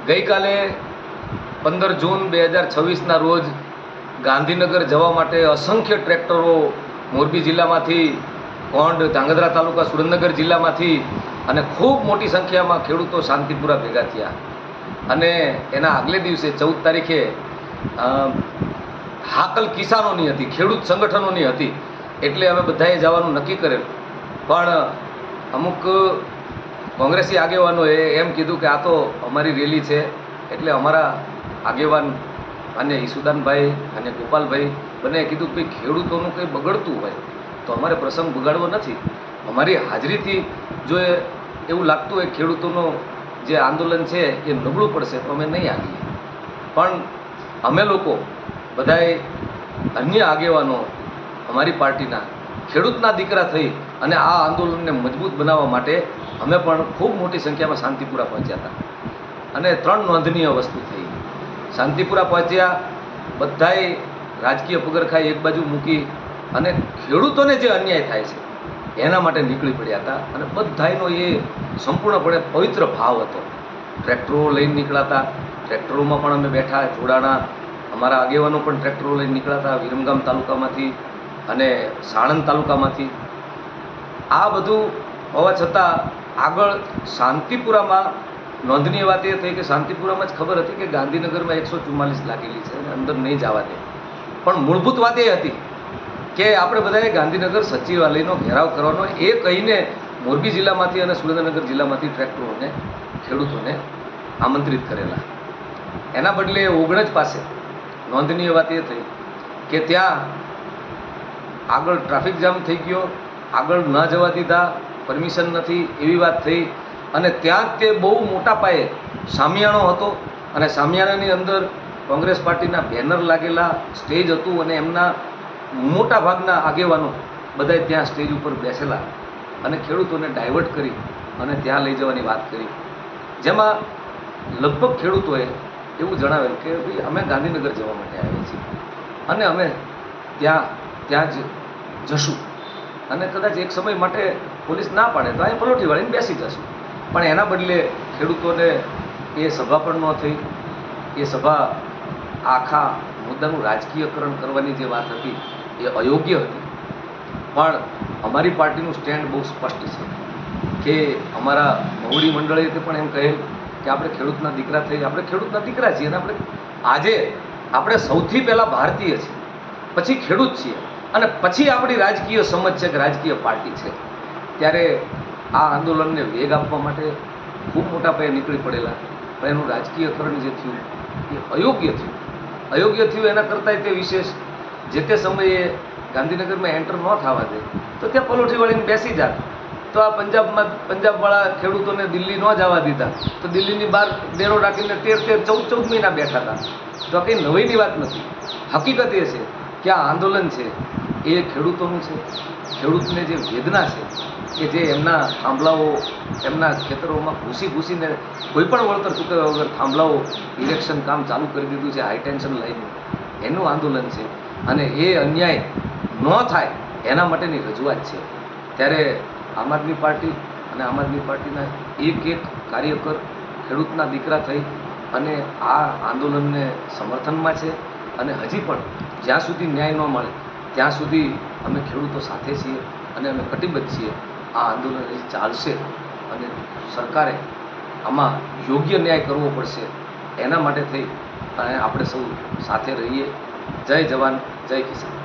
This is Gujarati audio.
ગઈકાલે 15 જૂન 2026ના રોજ ગાંધીનગર જવા માટે અસંખ્ય ટ્રેક્ટરો મોરબી જિલ્લામાંથી, કોંઢ ધાંગધ્રા તાલુકા સુરેન્દ્રનગર જિલ્લામાંથી અને ખૂબ મોટી સંખ્યામાં ખેડૂતો શાંતિપુરા ભેગા થયા. અને એના આગલે દિવસે 14 તારીખે હાકલ કિસાનોની હતી, ખેડૂત સંગઠનોની હતી. એટલે અમે બધાએ જવાનું નક્કી કરેલ, પણ અમુક કોંગ્રેસી આગેવાનોએ એમ કીધું કે આ તો અમારી રેલી છે, એટલે અમારા આગેવાન અને ઈસુદાનભાઈ અને ગોપાલભાઈ બંને કીધું કે ખેડૂતોનું કંઈ બગડતું હોય તો અમારે પ્રસંગ બગાડવો નથી. અમારી હાજરીથી જો એવું લાગતું હોય ખેડૂતોનું જે આંદોલન છે એ નબળું પડશે તો અમે નહીં આવીએ. પણ અમે લોકો બધાએ અન્ય આગેવાનો અમારી પાર્ટીના ખેડૂતના દીકરા થઈ અને આ આંદોલનને મજબૂત બનાવવા માટે અમે પણ ખૂબ મોટી સંખ્યામાં શાંતિપુરા પહોંચ્યા હતા. અને 3 નોંધનીય વસ્તુ થઈ. શાંતિપુરા પહોંચ્યા, બધાએ રાજકીય પગરખાઈ એક બાજુ મૂકી અને ખેડૂતોને જે અન્યાય થાય છે એના માટે નીકળી પડ્યા હતા. અને બધાનો એ સંપૂર્ણપણે પવિત્ર ભાવ હતો. ટ્રેક્ટરો લઈને નીકળાતા, ટ્રેક્ટરોમાં પણ અમે બેઠા જોડાણા. અમારા આગેવાનો પણ ટ્રેક્ટરો લઈને નીકળાતા વિરમગામ તાલુકામાંથી અને સાણંદ તાલુકામાંથી. આ બધું હોવા છતાં આગળ શાંતિપુરામાં નોંધનીય વાત એ થઈ કે શાંતિપુરામાં જ ખબર હતી કે ગાંધીનગરમાં 144 લાગેલી છે અને અંદર નહીં જવા દે. પણ મૂળભૂત વાત એ હતી કે આપણે બધાએ ગાંધીનગર સચિવાલયનો ઘેરાવ કરવાનો એ કહીને મોરબી જિલ્લામાંથી અને સુરેન્દ્રનગર જિલ્લામાંથી ટ્રેક્ટરોને ખેડૂતોને આમંત્રિત કરેલા. એના બદલે ઓગણજ પાસે નોંધનીય વાત એ થઈ કે ત્યાં આગળ ટ્રાફિક જામ થઈ ગયો, આગળ ન જવા દીધા, પરમિશન નથી એવી વાત થઈ. અને ત્યાં તે બહુ મોટા પાયે સામિયાણો હતો અને સામિયાણાની અંદર કોંગ્રેસ પાર્ટીના બેનર લાગેલા, સ્ટેજ હતું અને એમના મોટા ભાગના આગેવાનો બધાએ ત્યાં સ્ટેજ ઉપર બેસેલા અને ખેડૂતોને ડાયવર્ટ કરી અને ત્યાં લઈ જવાની વાત કરી. જેમાં લગભગ ખેડૂતોએ એવું જણાવેલું કે ભાઈ અમે ગાંધીનગર જવા માટે આવ્યા છીએ અને અમે ત્યાં જ જશું અને કદાચ એક સમય માટે પોલીસ ના પાડે તો અહીં પલોઠી વાળીને બેસી જશું. પણ એના બદલે ખેડૂતોને એ સભા પણ ન થઈ. એ સભા આખા મુદ્દાનું રાજકીયકરણ કરવાની જે વાત હતી એ અયોગ્ય હતી. પણ અમારી પાર્ટીનું સ્ટેન્ડ બહુ સ્પષ્ટ છે કે અમારા મહુડી મંડળે પણ એમ કહેલ કે આપણે ખેડૂતના દીકરા થઈ, આપણે ખેડૂતના દીકરા છીએ અને આપણે સૌથી પહેલાં ભારતીય છીએ, પછી ખેડૂત છીએ અને પછી આપણી રાજકીય સમજ છે કે રાજકીય પાર્ટી છે. ત્યારે આ આંદોલનને વેગ આપવા માટે ખૂબ મોટા પાયે નીકળી પડેલા. પણ એનું રાજકીયકરણ જે થયું એ અયોગ્ય થયું. એના કરતાંય તે વિશેષ જે તે સમયે ગાંધીનગરમાં એન્ટર ન થવા દે તો ત્યાં પલોઠી વાળીને બેસી જાત. તો આ પંજાબવાળા ખેડૂતોને દિલ્હી ન જવા દીધા તો દિલ્હીની બહાર ડેરો રાખીને 13-14 મહિના બેઠા હતા. તો કંઈ નવાઈની વાત નથી. હકીકત એ છે કે આ આંદોલન છે એ ખેડૂતોનું છે. ખેડૂતને જે વેદના છે કે જે એમના થાંભલાઓ એમના ખેતરોમાં ઘૂસીને કોઈ પણ વળતર ચૂકવ્યા વગર થાંભલાઓ ઇલેક્શન કામ ચાલુ કરી દીધું છે હાઈ ટેન્શન લાઈનનું, એનું આંદોલન છે. અને એ અન્યાય ન થાય એના માટેની રજૂઆત છે. ત્યારે આમ આદમી પાર્ટી અને આમ આદમી પાર્ટીના એક કાર્યકર ખેડૂતના દીકરા થઈ અને આ આંદોલનને સમર્થનમાં છે. અને હજી પણ જ્યાં સુધી ન્યાય ન મળે ત્યાં સુધી અમે ખેડૂતો સાથે છીએ અને અમે કટિબદ્ધ છીએ. આ આંદોલન હજી ચાલશે અને સરકારે આમાં યોગ્ય ન્યાય કરવો પડશે. એના માટે થઈ અને આપણે સૌ સાથે રહીએ. જય જવાન, જય કિસાન.